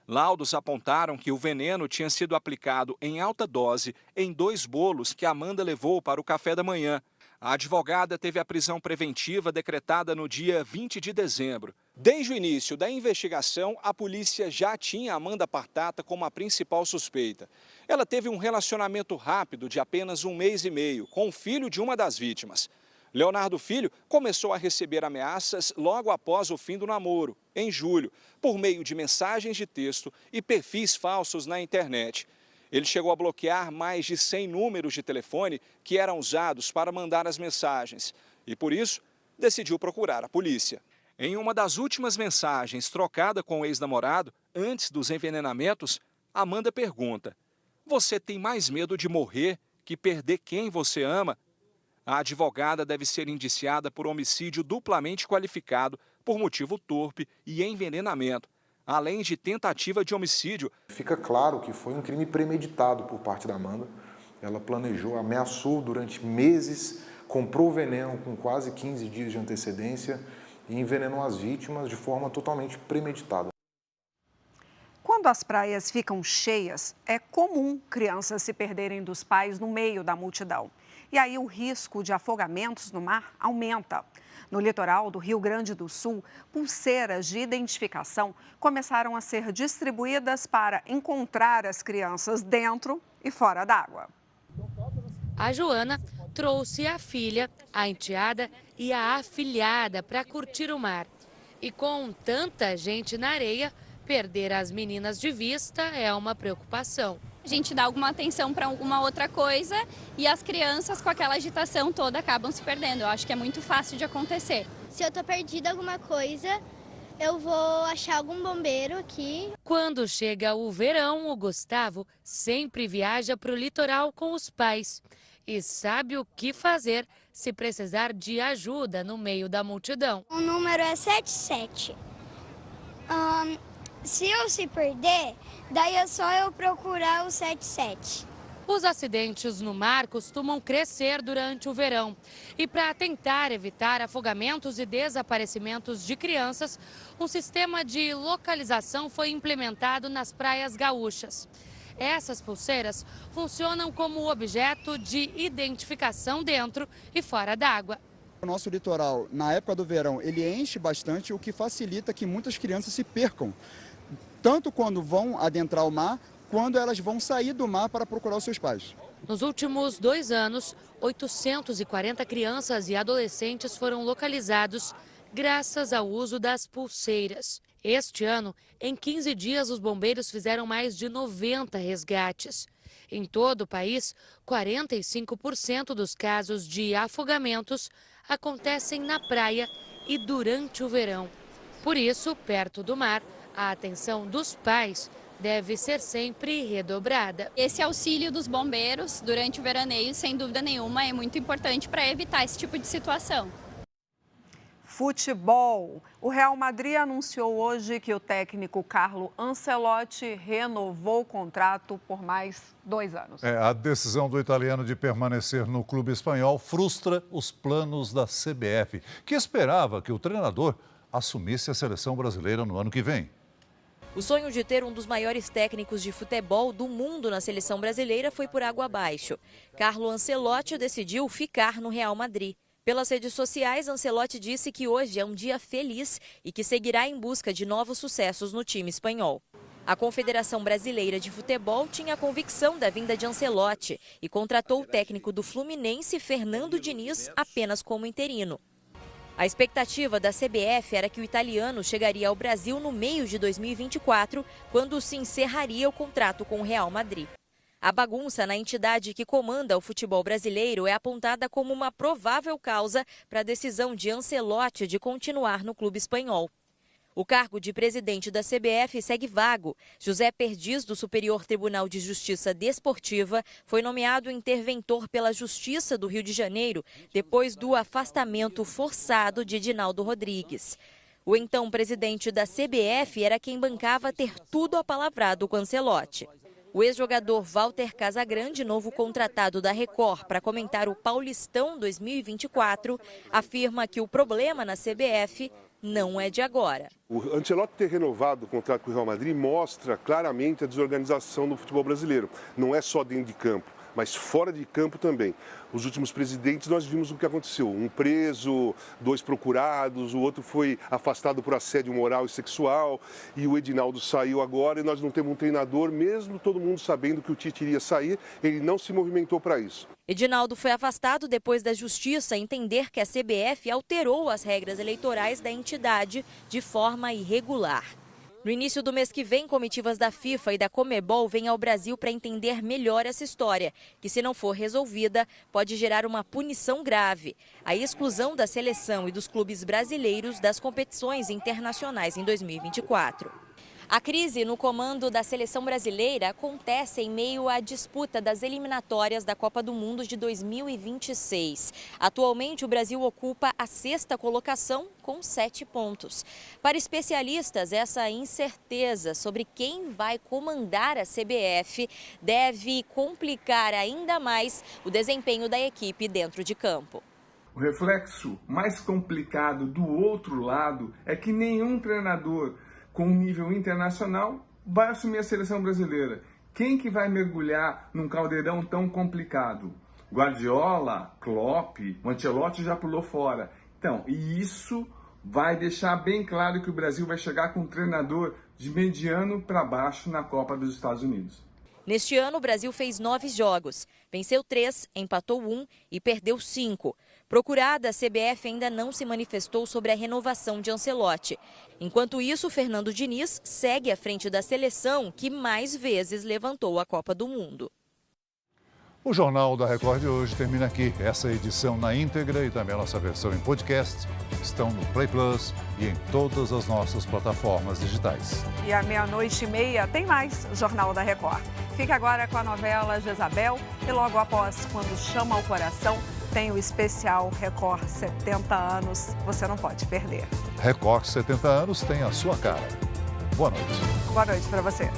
Laudos apontaram que o veneno tinha sido aplicado em alta dose em 2 bolos que Amanda levou para o café da manhã. A advogada teve a prisão preventiva decretada no dia 20 de dezembro. Desde o início da investigação, a polícia já tinha Amanda Partata como a principal suspeita. Ela teve um relacionamento rápido de apenas 1 mês e meio com o filho de uma das vítimas. Leonardo Filho começou a receber ameaças logo após o fim do namoro, em julho, por meio de mensagens de texto e perfis falsos na internet. Ele chegou a bloquear mais de 100 números de telefone que eram usados para mandar as mensagens e, por isso, decidiu procurar a polícia. Em uma das últimas mensagens trocada com o ex-namorado, antes dos envenenamentos, Amanda pergunta: "Você tem mais medo de morrer que perder quem você ama?" A advogada deve ser indiciada por homicídio duplamente qualificado por motivo torpe e envenenamento, além de tentativa de homicídio. Fica claro que foi um crime premeditado por parte da Amanda. Ela planejou, ameaçou durante meses, comprou o veneno com quase 15 dias de antecedência e envenenou as vítimas de forma totalmente premeditada. Quando as praias ficam cheias, é comum crianças se perderem dos pais no meio da multidão. E aí o risco de afogamentos no mar aumenta. No litoral do Rio Grande do Sul, pulseiras de identificação começaram a ser distribuídas para encontrar as crianças dentro e fora d'água. A Joana trouxe a filha, a enteada e a afilhada para curtir o mar. E com tanta gente na areia, perder as meninas de vista é uma preocupação. A gente dá alguma atenção para alguma outra coisa e as crianças com aquela agitação toda acabam se perdendo. Eu acho que é muito fácil de acontecer. Se eu tô perdida alguma coisa, eu vou achar algum bombeiro aqui. Quando chega o verão, o Gustavo sempre viaja para o litoral com os pais e sabe o que fazer se precisar de ajuda no meio da multidão. O número é 77. Se eu se perder, daí é só eu procurar o 77. Os acidentes no mar costumam crescer durante o verão. E para tentar evitar afogamentos e desaparecimentos de crianças, um sistema de localização foi implementado nas praias gaúchas. Essas pulseiras funcionam como objeto de identificação dentro e fora d'água. O nosso litoral, na época do verão, ele enche bastante, o que facilita que muitas crianças se percam. Tanto quando vão adentrar o mar, quando elas vão sair do mar para procurar os seus pais. Nos últimos 2 anos, 840 crianças e adolescentes foram localizados graças ao uso das pulseiras. Este ano, em 15 dias, os bombeiros fizeram mais de 90 resgates. Em todo o país, 45% dos casos de afogamentos acontecem na praia e durante o verão. Por isso, perto do mar, a atenção dos pais deve ser sempre redobrada. Esse auxílio dos bombeiros durante o veraneio, sem dúvida nenhuma, é muito importante para evitar esse tipo de situação. Futebol. O Real Madrid anunciou hoje que o técnico Carlo Ancelotti renovou o contrato por mais 2 anos. A decisão do italiano de permanecer no clube espanhol frustra os planos da CBF, que esperava que o treinador assumisse a seleção brasileira no ano que vem. O sonho de ter um dos maiores técnicos de futebol do mundo na seleção brasileira foi por água abaixo. Carlo Ancelotti decidiu ficar no Real Madrid. Pelas redes sociais, Ancelotti disse que hoje é um dia feliz e que seguirá em busca de novos sucessos no time espanhol. A Confederação Brasileira de Futebol tinha a convicção da vinda de Ancelotti e contratou o técnico do Fluminense, Fernando Diniz, apenas como interino. A expectativa da CBF era que o italiano chegaria ao Brasil no meio de 2024, quando se encerraria o contrato com o Real Madrid. A bagunça na entidade que comanda o futebol brasileiro é apontada como uma provável causa para a decisão de Ancelotti de continuar no clube espanhol. O cargo de presidente da CBF segue vago. José Perdiz, do Superior Tribunal de Justiça Desportiva, foi nomeado interventor pela Justiça do Rio de Janeiro depois do afastamento forçado de Edinaldo Rodrigues. O então presidente da CBF era quem bancava ter tudo apalavrado com Ancelotti. O ex-jogador Walter Casagrande, novo contratado da Record para comentar o Paulistão 2024, afirma que o problema na CBF não é de agora. O Ancelotti ter renovado o contrato com o Real Madrid mostra claramente a desorganização do futebol brasileiro. Não é só dentro de campo. mas fora de campo também. Os últimos presidentes nós vimos o que aconteceu, um preso, 2 procurados, o outro foi afastado por assédio moral e sexual e o Edinaldo saiu agora e nós não temos um treinador, mesmo todo mundo sabendo que o Tite iria sair, ele não se movimentou para isso. Edinaldo foi afastado depois da Justiça entender que a CBF alterou as regras eleitorais da entidade de forma irregular. No início do mês que vem, comitivas da FIFA e da Conmebol vêm ao Brasil para entender melhor essa história, que se não for resolvida, pode gerar uma punição grave: a exclusão da seleção e dos clubes brasileiros das competições internacionais em 2024. A crise no comando da seleção brasileira acontece em meio à disputa das eliminatórias da Copa do Mundo de 2026. Atualmente, o Brasil ocupa a 6ª colocação com 7 pontos. Para especialistas, essa incerteza sobre quem vai comandar a CBF deve complicar ainda mais o desempenho da equipe dentro de campo. O reflexo mais complicado do outro lado é que nenhum treinador com nível internacional vai assumir a seleção brasileira. Quem que vai mergulhar num caldeirão tão complicado? Guardiola, Klopp, o Ancelotti já pulou fora. Então, e isso vai deixar bem claro que o Brasil vai chegar com um treinador de mediano para baixo na Copa dos Estados Unidos. Neste ano, o Brasil fez 9 jogos, venceu 3, empatou 1 e perdeu 5. Procurada, a CBF ainda não se manifestou sobre a renovação de Ancelotti. Enquanto isso, Fernando Diniz segue à frente da seleção que mais vezes levantou a Copa do Mundo. O Jornal da Record de hoje termina aqui. Essa edição na íntegra e também a nossa versão em podcast estão no Play Plus e em todas as nossas plataformas digitais. E à 00:30 tem mais Jornal da Record. Fica agora com a novela Jezabel e logo após Quando Chama ao Coração tem o especial Record 70 anos. Você não pode perder. Record 70 anos tem a sua cara. Boa noite. Boa noite para você.